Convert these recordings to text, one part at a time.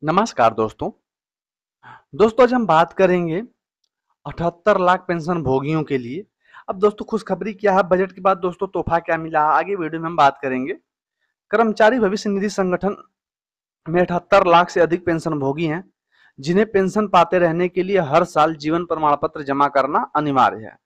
नमस्कार दोस्तों। आज हम बात करेंगे 78 लाख पेंशन भोगियों के लिए। अब दोस्तों खुशखबरी क्या है, बजट के बाद दोस्तों तोहफा क्या मिला, आगे वीडियो में हम बात करेंगे। कर्मचारी भविष्य निधि संगठन में 78 लाख से अधिक पेंशन भोगी हैं, जिन्हें पेंशन पाते रहने के लिए हर साल जीवन प्रमाण पत्र जमा करना अनिवार्य है।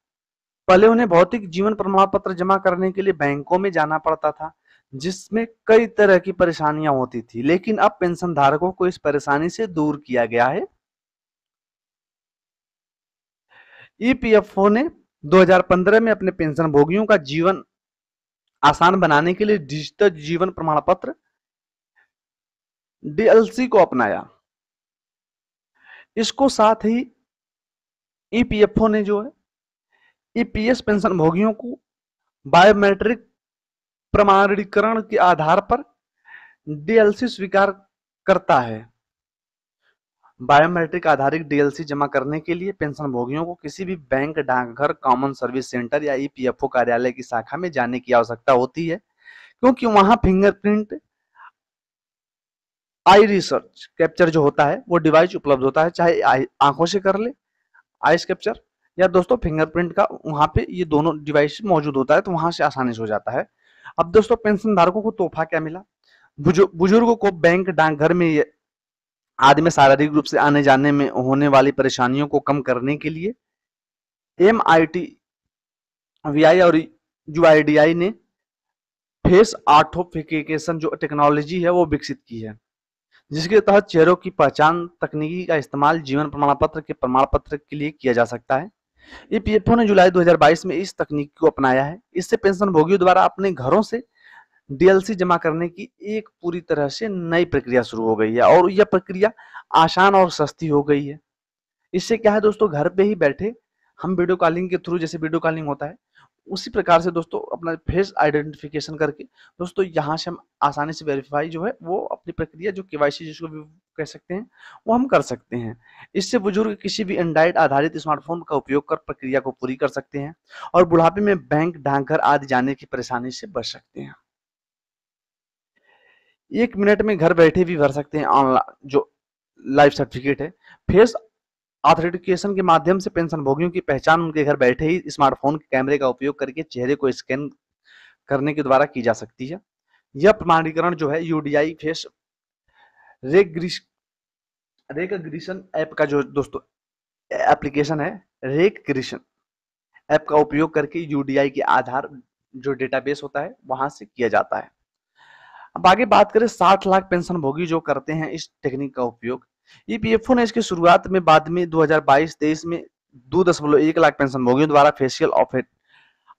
पहले उन्हें भौतिक जीवन प्रमाण पत्र जमा करने के लिए बैंकों में जाना पड़ता था, जिसमें कई तरह की परेशानियां होती थी, लेकिन अब पेंशन धारकों को इस परेशानी से दूर किया गया है। ईपीएफओ ने 2015 में अपने पेंशन भोगियों का जीवन आसान बनाने के लिए डिजिटल जीवन प्रमाण पत्र डीएलसी को अपनाया। इसको साथ ही ईपीएफओ ने जो है ईपीएस पेंशन भोगियों को बायोमेट्रिक प्रमाणीकरण के आधार पर डीएलसी स्वीकार करता है। बायोमेट्रिक आधारित डीएलसी जमा करने के लिए पेंशन भोगियों को किसी भी बैंक, डाकघर, कॉमन सर्विस सेंटर या ईपीएफओ कार्यालय की शाखा में जाने की आवश्यकता होती है, क्योंकि वहां फिंगरप्रिंट आई रिसर्च कैप्चर जो होता है वो डिवाइस उपलब्ध होता है, चाहे आंखों से कर ले आइस कैप्चर या दोस्तों फिंगरप्रिंट का, वहां पे ये दोनों डिवाइस मौजूद होता है, तो वहां से आसानी से हो जाता है। अब दोस्तों पेंशन धारकों को तोहफा क्या मिला। बुजुर्गों को बैंक, डाकघर में आदि में शारीरिक रूप से आने जाने में होने वाली परेशानियों को कम करने के लिए MIT VI और UIDAI ने फेस ऑर्थोफिकेशन जो टेक्नोलॉजी है वो विकसित की है, जिसके तहत चेहरों की पहचान तकनीकी का इस्तेमाल जीवन प्रमाण पत्र के प्रमाण पत्र के लिए किया जा सकता है। ईपीएफओ ने जुलाई 2022 में इस तकनीक को अपनाया है। इससे पेंशन भोगियों द्वारा अपने घरों से डीएलसी जमा करने की एक पूरी तरह से नई प्रक्रिया शुरू हो गई है, और यह प्रक्रिया आसान और सस्ती हो गई है। इससे क्या है दोस्तों, घर पे ही बैठे हम वीडियो कॉलिंग के थ्रू, जैसे वीडियो कॉलिंग होता है उसी प्रकार से दोस्तों अपना फेस आइडेंटिफिकेशन करके दोस्तों यहाँ से हम आसानी से वेरीफाई जो है वो अपनी प्रक्रिया जो केवाईसी जिसको भी कह सकते हैं वो हम कर सकते हैं। इससे बुजुर्ग किसी भी एंड्रॉइड आधारित स्मार्टफोन का उपयोग कर प्रक्रिया को पूरी कर सकते हैं और बुढ़ापे में बैंक, डाकघर आदि जाने की परेशानी से बच सकते हैं। 1 मिनट में घर बैठे भी भर सकते हैं ऑनलाइन जो लाइफ सर्टिफिकेट है। फेस ऑथेंटिकेशन के माध्यम से पेंशन भोगियों की पहचान उनके घर बैठे ही स्मार्टफोन के कैमरे का उपयोग करके चेहरे को स्कैन करने के द्वारा की जा सकती है। यह प्रमाणीकरण जो है यूडीआई फेस रेकग्निशन ऐप का जो दोस्तों एप्लीकेशन है, रेकग्निशन ऐप का उपयोग करके यूडीआई के आधार जो डेटाबेस होता है वहां से किया जाता है। अब आगे बात करें 60 लाख पेंशन भोगी जो करते हैं इस टेक्निक का उपयोग। ईपीएफओ ने इसकी शुरुआत में बाद में 2022-23 में 2.1 लाख पेंशन भोगियों द्वारा फेशियल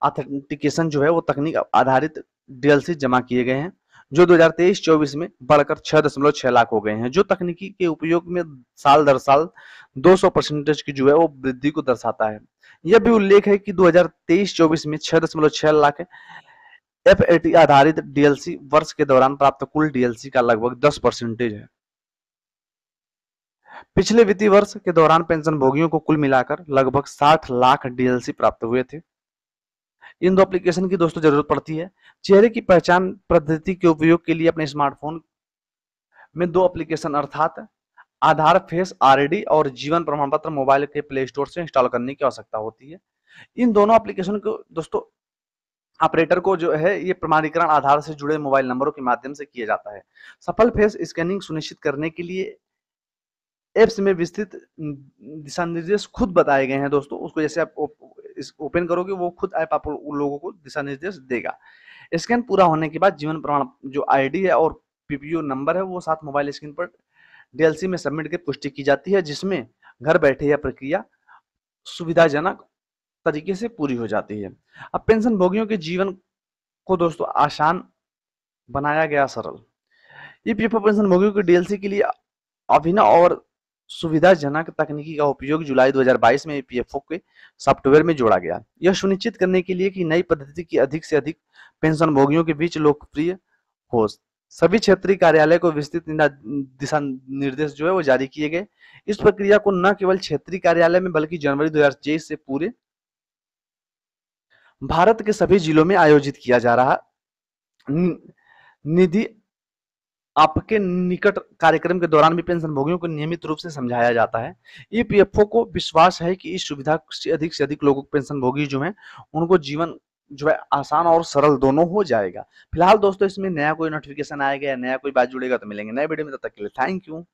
ऑथेंटिकेशन जो है वो तकनीक आधारित डीएलसी जमा किए गए हैं, जो 2023-24 में बढ़कर 6.6 लाख हो गए हैं, जो तकनीकी के उपयोग में साल दर साल 200% की जो है वो वृद्धि को दर्शाता है। यह भी उल्लेख है कि 2023-24 में 6.6 लाख एफएटी आधारित डीएलसी वर्ष के दौरान प्राप्त कुल डीएलसी का लगभग 10% है। पिछले वित्तीय वर्ष के दौरान पेंशन भोगियों को कुल मिलाकर लगभग 60 लाख डीएलसी प्राप्त हुए थे। इन दो एप्लीकेशन की दोस्तों जरूरत पड़ती है। चेहरे की पहचान पद्धति के उपयोग के लिए अपने स्मार्टफोन में दो एप्लीकेशन अर्थात आधार फेस आरडी और जीवन प्रमाण पत्र मोबाइल के प्ले स्टोर से इंस्टॉल करने की आवश्यकता होती है। इन दोनों एप्लीकेशन को दोस्तों ऑपरेटर को जो है ये प्रमाणीकरण आधार से जुड़े मोबाइल नंबरों के माध्यम से किया जाता है। सफल फेस स्कैनिंग सुनिश्चित करने के लिए एप्स में विस्तृत दिशा निर्देश खुद बताए गए हैं दोस्तों। उसको जैसे आप ओपन करोगे वो खुद ऐप आप उन लोगों को दिशा निर्देश देगा। स्कैन पूरा होने के बाद जीवन प्रमाण जो आईडी है और पीपीओ नंबर है वो साथ मोबाइल स्क्रीन पर डीएलसी में सबमिट की पुष्टि की जाती है, जिसमें घर बैठे यह प्रक्रिया सुविधाजनक तरीके से पूरी हो जाती है। अब पेंशन भोगियों के जीवन को दोस्तों आसान बनाया गया सरल। ईपीएफओ पेंशन भोगियों के डीएलसी के लिए अभिनव और सुविधाजनक तकनीकी का उपयोग जुलाई 2022 में ईपीएफओ के सॉफ्टवेयर में जोड़ा गया। यह सुनिश्चित करने के लिए कि नई पद्धति की अधिक से अधिक पेंशन भोगियों के बीच लोकप्रिय हो। सभी क्षेत्रीय कार्यालय को विस्तृत दिशा निर्देश जो है वो जारी किए गए। इस प्रक्रिया को न केवल क्षेत्रीय कार्यालय में बल्कि जनवरी 2023 से पूरे भारत के सभी जिलों में आयोजित किया जा रहा निधि आपके निकट कार्यक्रम के दौरान भी पेंशन भोगियों को नियमित रूप से समझाया जाता है। ईपीएफओ को विश्वास है कि इस सुविधा से अधिक लोगों को पेंशन भोगी जो हैं उनको जीवन जो है आसान और सरल दोनों हो जाएगा। फिलहाल दोस्तों इसमें नया कोई नोटिफिकेशन आएगा या नया कोई बात जुड़ेगा तो मिलेंगे नए वीडियो में, तब तक के लिए थैंक यू।